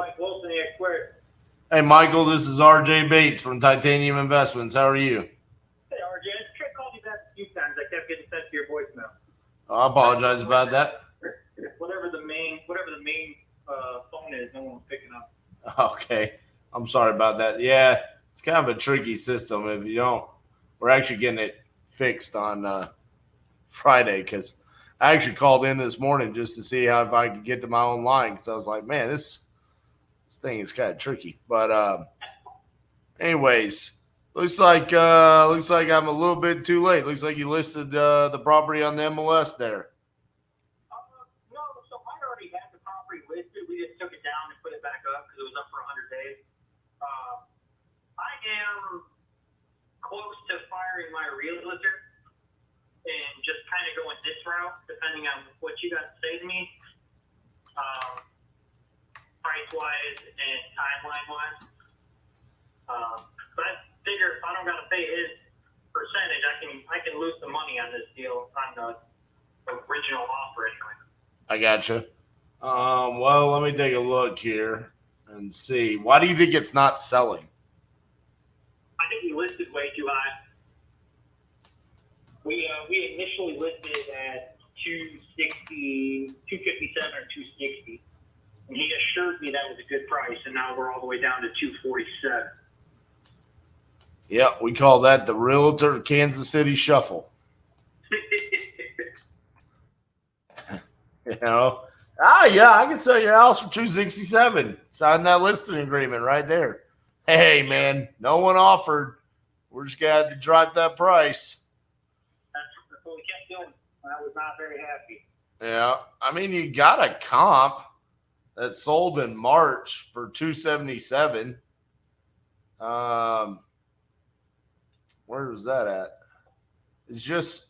Mike Wilson, the X-Squared. Hey, Michael, this is RJ Bates from Titanium Investments. How are you? Hey, RJ, I tried calling you back a few times. I kept getting sent to your voicemail. I apologize about that. Whatever the main phone is, no one's picking up. Okay. I'm sorry about that. Yeah, it's kind of a tricky system. If you don't, we're actually getting it fixed on Friday because I actually called in this morning just to see how if I could get to my own line because I was like, man, this thing is kind of tricky. But anyways, looks like I'm a little bit too late. Looks like you listed the property on the MLS there. No, so I already had the property listed. We just took it down and put it back up because it was up for 100 days. I am close to firing my realtor and just kind of going this route, depending on what you got to say to me, price-wise and timeline-wise. But I figure if I don't got to pay his percentage, I can lose some money on this deal on the original offer anyway. I gotcha. Well, let me take a look here and see. Why do you think it's not selling? I think we listed way too high. We initially listed at 260, 257 or 260, and he assured me that was a good price, and now we're all the way down to 247. Yeah, we call that the Realtor Kansas City Shuffle. Yeah, I can sell your house for 267. Sign that listing agreement right there. Hey, man, no one offered. We're just gonna have to drop that price. That's what we kept doing. I was not very happy. Yeah, I mean, you got a comp that sold in March for 277. Where was that at? It's just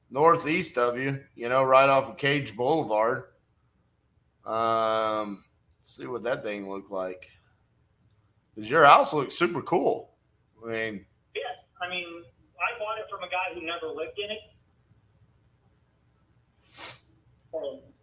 northeast of you, right off of Cage Boulevard. Let's see what that thing looked like. Because your house looks super cool. Yeah, I bought it from a guy who never lived in it.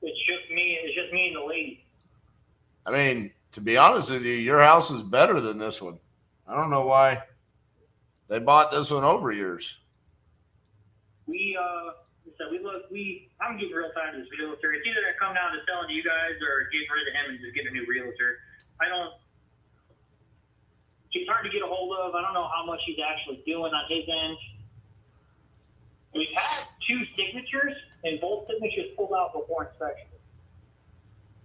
It's just me and the lady. To be honest with you, your house is better than this one. I don't know why they bought this one over yours. I'm getting real tired of this realtor. It's either I come down to selling to you guys or get rid of him and just get a new realtor. He's hard to get a hold of. I don't know how much he's actually doing on his end. We've had 2 signatures, and both signatures pulled out before inspection.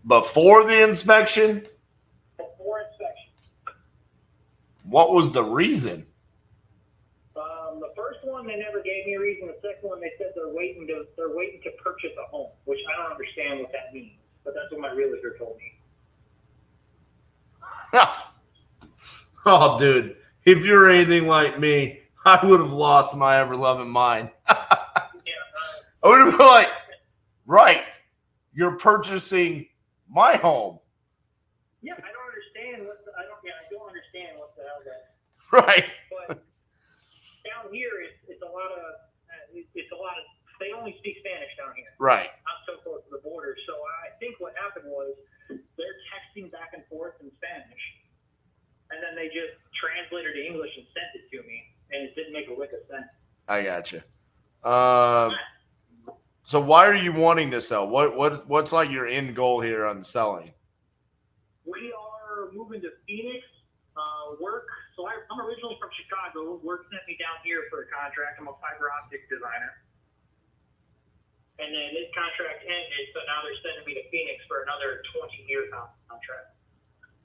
Before the inspection? Before inspection. What was the reason? The first one, they never gave me a reason. The second one, they said they're waiting to purchase a home, which I don't understand what that means. But that's what my realtor told me. Oh, dude, if you're anything like me, I would have lost my ever-loving mind. I would have been like, right, you're purchasing my home. Yeah, I don't understand I don't understand what the hell that. Right. But down here, it's a lot of. They only speak Spanish down here. Right. I'm so close to the border, so I think what happened was they're texting back and forth in Spanish, and then they just translated to English and sent it to me, and it didn't make a lick of sense. I gotcha. So why are you wanting to sell? What's like your end goal here on selling? We are moving to Phoenix. Work. So I'm originally from Chicago. Work sent me down here for a contract. I'm a fiber optic designer. And then this contract ended, so now they're sending me to Phoenix for another 20-year contract.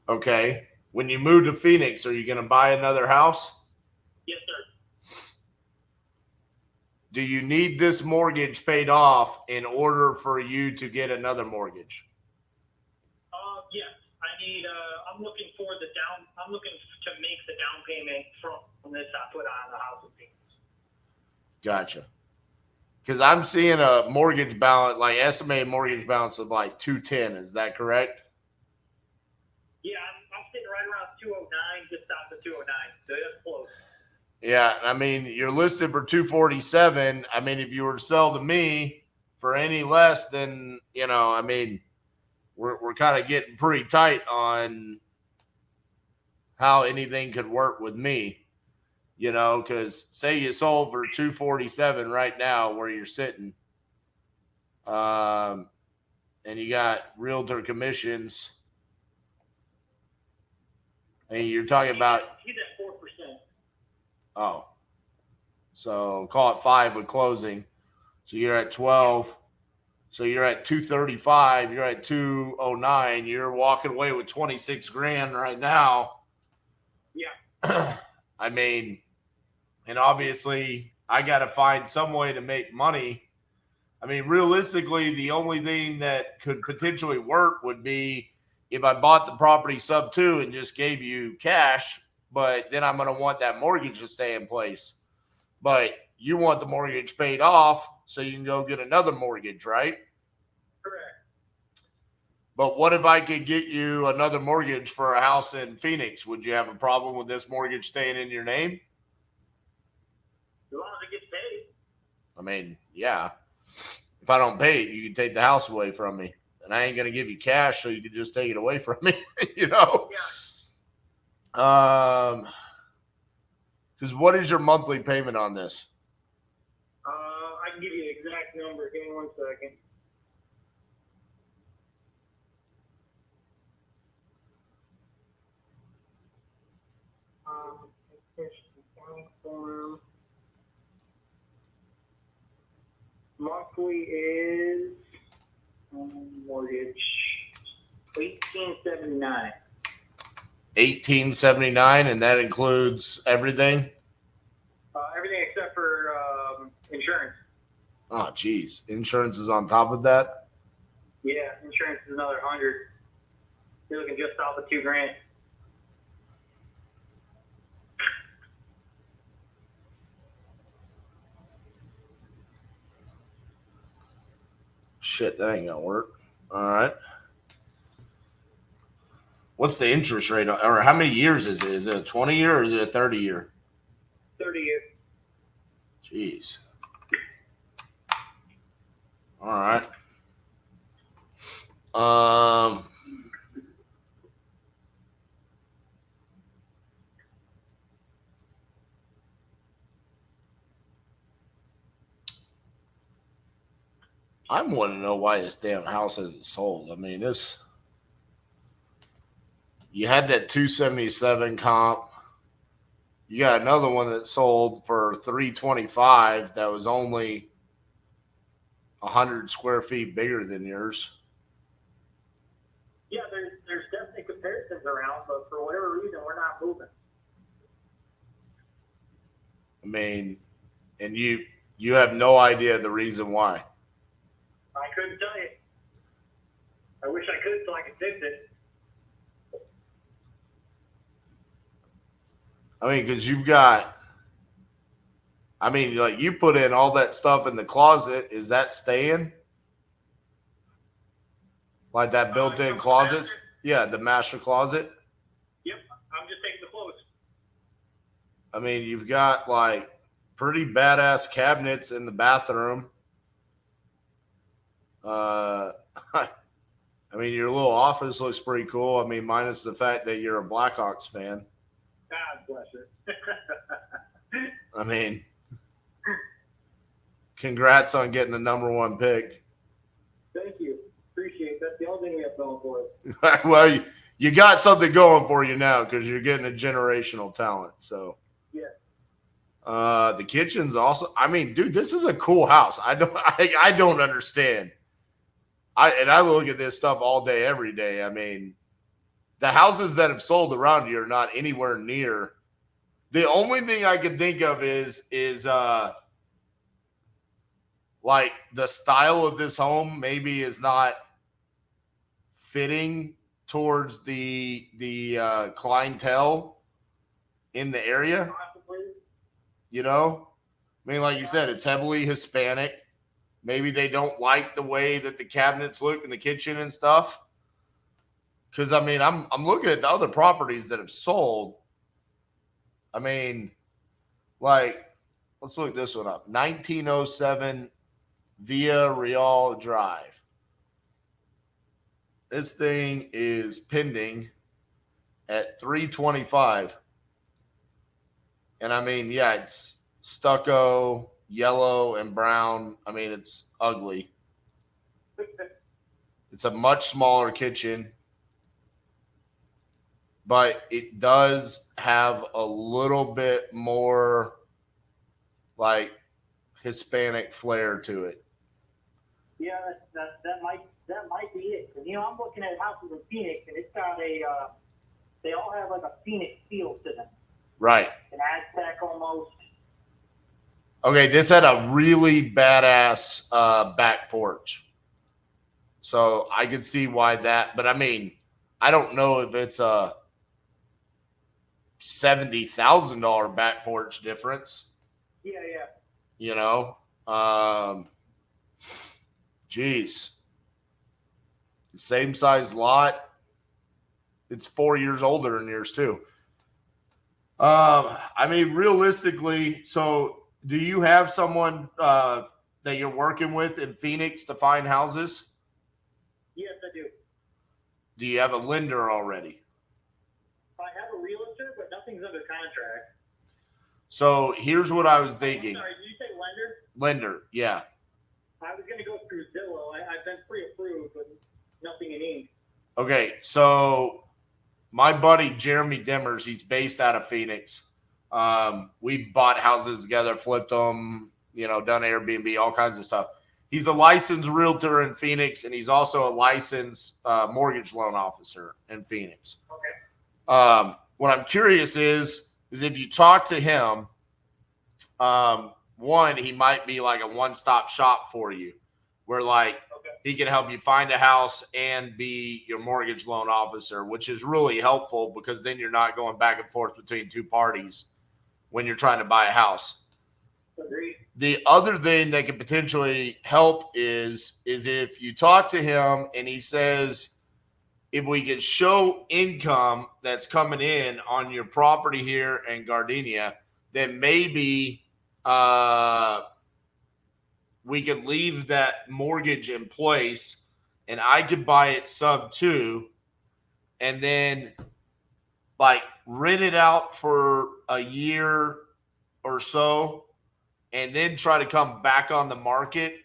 Okay. When you move to Phoenix, are you going to buy another house? Yes, sir. Do you need this mortgage paid off in order for you to get another mortgage? Yes. I'm looking to make the down payment from this I put on the house in Phoenix. Gotcha. Because I'm seeing a mortgage balance, like estimated mortgage balance of like 210. Is that correct? Yeah, I'm sitting right around 209, just south of 209. So that's close. Yeah, you're listed for 247. If you were to sell to me for any less than, we're kind of getting pretty tight on how anything could work with me. You know, because say you sold for 247 right now where you're sitting, and you got realtor commissions, and you're talking about he's at 4%. Oh, so call it 5 with closing. So you're at 12. So you're at 235. You're at 209. You're walking away with 26 grand right now. Yeah. I mean, and obviously I got to find some way to make money. I mean, realistically, the only thing that could potentially work would be if I bought the property sub 2 and just gave you cash, but then I'm going to want that mortgage to stay in place. But you want the mortgage paid off so you can go get another mortgage, right? Correct. But what if I could get you another mortgage for a house in Phoenix? Would you have a problem with this mortgage staying in your name? As long as it gets paid. I mean, yeah. If I don't pay it, you can take the house away from me. And I ain't going to give you cash so you can just take it away from me, you know? Yeah. Because what is your monthly payment on this? I can give you an exact number. Give me 1 second. Form. Monthly is mortgage $18.79. $18.79, and that includes everything? Everything except for insurance. Oh, geez. Insurance is on top of that? Yeah, insurance is another 100. You're looking just off of 2 grand. Shit, that ain't gonna work. All right. What's the interest rate on, or how many years is it? Is it a 20 year or is it a 30 year? 30 years. Jeez. All right. I want to know why this damn house isn't sold. I mean, you had that 277 comp. You got another one that sold for 325 that was only 100 square feet bigger than yours. Yeah, there's definitely comparisons around, but for whatever reason, we're not moving. I mean, and you have no idea the reason why. I couldn't tell you. I wish I could so I could fix it. I mean, because like you put in all that stuff in the closet. Is that staying? Like that built-in closets? Yeah, the master closet. Yep, I'm just taking the clothes. I mean, you've got like pretty badass cabinets in the bathroom. I mean, your little office looks pretty cool. I mean, minus the fact that you're a Blackhawks fan. God bless her. I mean, congrats on getting the #1 pick. Thank you. Appreciate it. That's the only thing we have going for us. Well, you got something going for you now because you're getting a generational talent. So, yeah. The kitchen's also. I mean, dude, this is a cool house. I don't understand. I look at this stuff all day, every day. I mean, the houses that have sold around you are not anywhere near. The only thing I can think of is like the style of this home maybe is not fitting towards the clientele in the area. Possibly. You know, I mean, like you said, it's heavily Hispanic. Maybe they don't like the way that the cabinets look in the kitchen and stuff. Because I mean, I'm looking at the other properties that have sold. I mean, like, let's look this one up. 1907 Via Real Drive. This thing is pending at 325. And I mean, yeah, it's stucco, yellow, and brown. I mean, it's ugly. It's a much smaller kitchen, but it does have a little bit more like Hispanic flair to it. Yeah, that might be it. And, I'm looking at houses in Phoenix, and it's got they all have like a Phoenix feel to them. Right. An Aztec almost. Okay, this had a really badass back porch. So I could see why that, but I mean, I don't know if it's a $70,000 back porch difference. Yeah. You know, geez, the same size lot. It's 4 years older than yours too. I mean, realistically, so do you have someone that you're working with in Phoenix to find houses? Yes, I do. Do you have a lender already? I have a realtor, but nothing's under contract. So here's what I was thinking. Sorry, did you say lender? Lender, yeah. I was going to go through Zillow. I've been pre-approved, but nothing in ink. Okay, so my buddy Jeremy Dimmers, he's based out of Phoenix. We bought houses together, flipped them, done Airbnb, all kinds of stuff. He's a licensed realtor in Phoenix, and he's also a licensed mortgage loan officer in Phoenix. Okay. What I'm curious is if you talk to him, one, he might be like a one-stop shop for you, where like he can help you find a house and be your mortgage loan officer, which is really helpful because then you're not going back and forth between two parties when you're trying to buy a house. Agreed. The other thing that could potentially help is if you talk to him and he says, if we could show income that's coming in on your property here in Gardenia, then maybe we could leave that mortgage in place and I could buy it sub 2 and then like rent it out for a year or so and then try to come back on the market.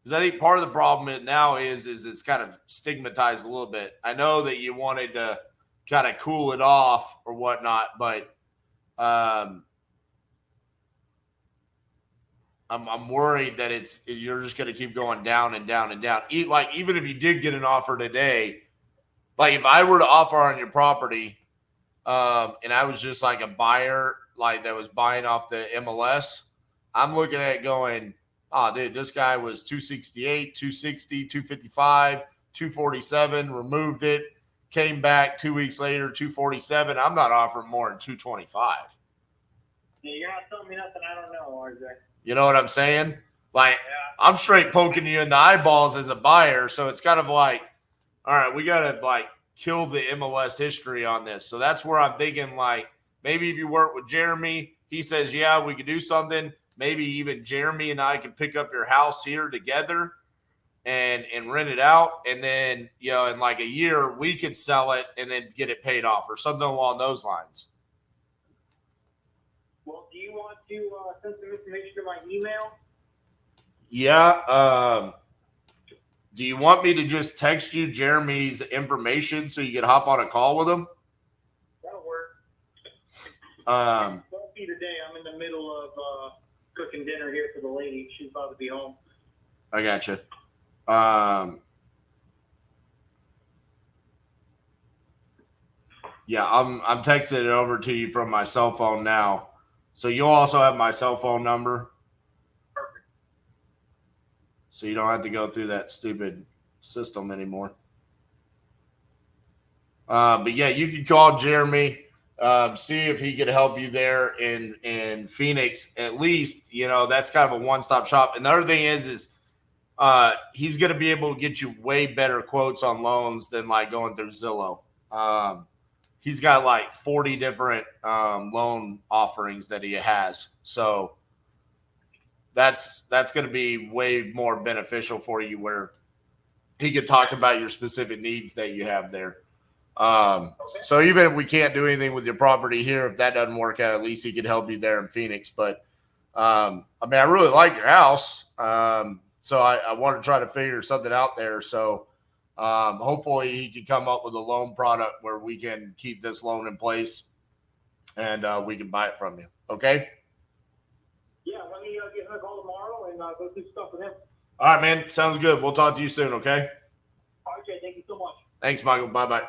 Because I think part of the problem now is it's kind of stigmatized a little bit. I know that you wanted to kind of cool it off or whatnot, but I'm worried that you're just going to keep going down and down and down. Like even if you did get an offer today, like if I were to offer on your property, and I was just like a buyer, like that was buying off the MLS, I'm looking at it going, oh, dude, this guy was 268, 260, 255, 247, removed it, came back 2 weeks later, 247. I'm not offering more than 225. Yeah, you're not telling me nothing I don't know, RJ. You know what I'm saying? Like, I'm straight poking you in the eyeballs as a buyer. So it's kind of like, all right, we got to like kill the MLS history on this. So that's where I'm thinking like, maybe if you work with Jeremy, he says, yeah, we could do something. Maybe even Jeremy and I could pick up your house here together and rent it out. And then, in like a year, we could sell it and then get it paid off or something along those lines. Well, do you want to send some information to my email? Yeah. Do you want me to just text you Jeremy's information so you can hop on a call with him? That'll work. Won't be today. I'm in the middle of cooking dinner here for the lady. She's about to be home. I gotcha. Yeah, I'm texting it over to you from my cell phone now. So you'll also have my cell phone number. Perfect. So you don't have to go through that stupid system anymore. But yeah, you can call Jeremy, see if he could help you there in Phoenix. At least, that's kind of a one-stop shop. And the other thing is he's going to be able to get you way better quotes on loans than like going through Zillow. He's got like 40 different loan offerings that he has. So that's going to be way more beneficial for you where he could talk about your specific needs that you have there. Okay. So even if we can't do anything with your property here, if that doesn't work out, at least he could help you there in Phoenix. But I mean, I really like your house. So I want to try to figure something out there. So hopefully he can come up with a loan product where we can keep this loan in place and we can buy it from you. Okay. Yeah, let me give him a call tomorrow and go through stuff with him. All right, man. Sounds good. We'll talk to you soon. Okay. All right, Jay, thank you so much. Thanks, Michael. Bye-bye.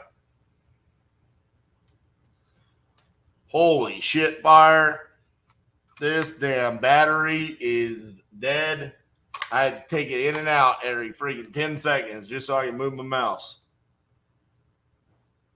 Holy shit, fire. This damn battery is dead. I had to take it in and out every freaking 10 seconds just so I can move my mouse.